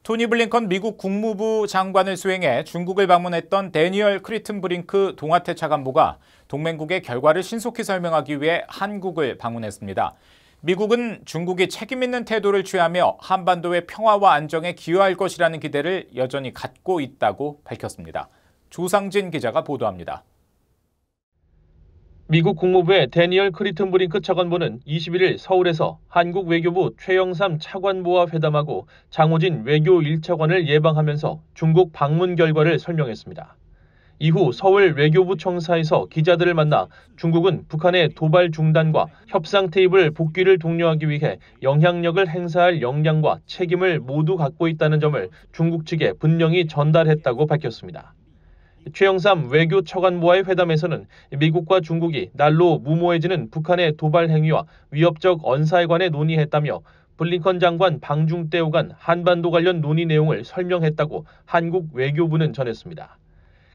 토니 블링컨 미국 국무부 장관을 수행해 중국을 방문했던 데니얼 크리튼브링크 동아태 차관보가 동맹국의 결과를 신속히 설명하기 위해 한국을 방문했습니다. 미국은 중국이 책임 있는 태도를 취하며 한반도의 평화와 안정에 기여할 것이라는 기대를 여전히 갖고 있다고 밝혔습니다. 조상진 기자가 보도합니다. 미국 국무부의 데니얼 크리튼브링크 차관보는 21일 서울에서 한국 외교부 최영삼 차관보와 회담하고 장호진 외교 1차관을 예방하면서 중국 방문 결과를 설명했습니다. 이후 서울 외교부 청사에서 기자들을 만나 중국은 북한의 도발 중단과 협상 테이블 복귀를 독려하기 위해 영향력을 행사할 역량과 책임을 모두 갖고 있다는 점을 중국 측에 분명히 전달했다고 밝혔습니다. 최영삼 외교차관보와의 회담에서는 미국과 중국이 날로 무모해지는 북한의 도발 행위와 위협적 언사에 관해 논의했다며 블링컨 장관 방중 때 오간 한반도 관련 논의 내용을 설명했다고 한국 외교부는 전했습니다.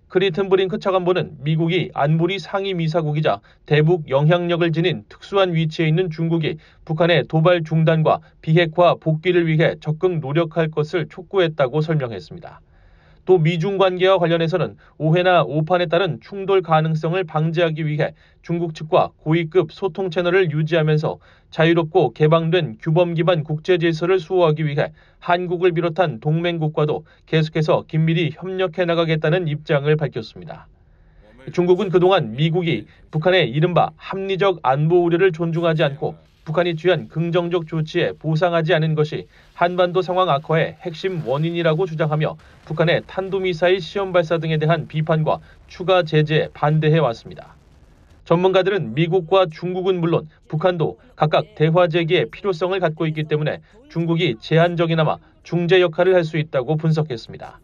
크리튼브링크 차관보는 미국이 안보리 상임이사국이자 대북 영향력을 지닌 특수한 위치에 있는 중국이 북한의 도발 중단과 비핵화 복귀를 위해 적극 노력할 것을 촉구했다고 설명했습니다. 또 미중 관계와 관련해서는 오해나 오판에 따른 충돌 가능성을 방지하기 위해 중국 측과 고위급 소통 채널을 유지하면서 자유롭고 개방된 규범 기반 국제 질서를 수호하기 위해 한국을 비롯한 동맹국과도 계속해서 긴밀히 협력해 나가겠다는 입장을 밝혔습니다. 중국은 그동안 미국이 북한의 이른바 합리적 안보 우려를 존중하지 않고 북한이 취한 긍정적 조치에 보상하지 않은 것이 한반도 상황 악화의 핵심 원인이라고 주장하며 북한의 탄도미사일 시험 발사 등에 대한 비판과 추가 제재에 반대해 왔습니다. 전문가들은 미국과 중국은 물론 북한도 각각 대화 제기의 필요성을 갖고 있기 때문에 중국이 제한적이나마 중재 역할을 할 수 있다고 분석했습니다.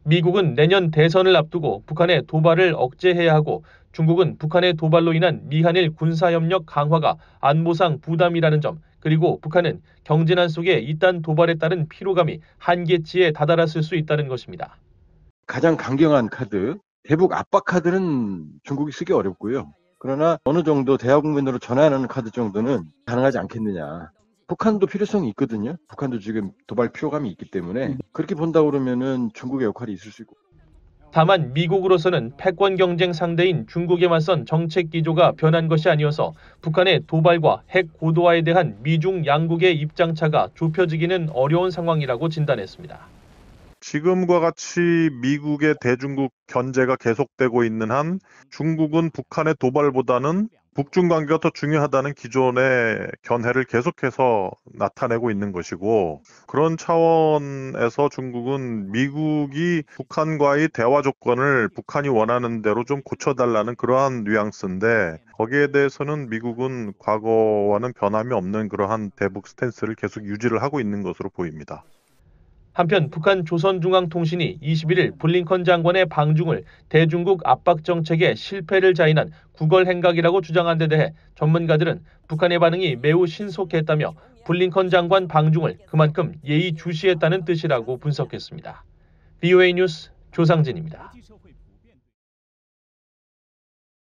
미국은 내년 대선을 앞두고 북한의 도발을 억제해야 하고 중국은 북한의 도발로 인한 미한일 군사협력 강화가 안보상 부담이라는 점, 그리고 북한은 경제난 속에 이딴 도발에 따른 피로감이 한계치에 다다랐을 수 있다는 것입니다. 가장 강경한 카드, 대북 압박 카드는 중국이 쓰기 어렵고요. 그러나 어느 정도 대화 국면으로 전환하는 카드 정도는 가능하지 않겠느냐. 북한도 필요성이 있거든요. 북한도 지금 도발 피로감이 있기 때문에 그렇게 본다 그러면은 중국의 역할이 있을 수 있고. 다만 미국으로서는 패권 경쟁 상대인 중국에 맞선 정책 기조가 변한 것이 아니어서 북한의 도발과 핵 고도화에 대한 미중 양국의 입장차가 좁혀지기는 어려운 상황이라고 진단했습니다. 지금과 같이 미국의 대중국 견제가 계속되고 있는 한 중국은 북한의 도발보다는 북중 관계가 더 중요하다는 기존의 견해를 계속해서 나타내고 있는 것이고, 그런 차원에서 중국은 미국이 북한과의 대화 조건을 북한이 원하는 대로 좀 고쳐달라는 그러한 뉘앙스인데, 거기에 대해서는 미국은 과거와는 변함이 없는 그러한 대북 스탠스를 계속 유지를 하고 있는 것으로 보입니다. 한편 북한 조선중앙통신이 21일 블링컨 장관의 방중을 대중국 압박 정책의 실패를 자인한 구걸 행각이라고 주장한 데 대해 전문가들은 북한의 반응이 매우 신속했다며 블링컨 장관 방중을 그만큼 예의주시했다는 뜻이라고 분석했습니다. VOA 뉴스 조상진입니다.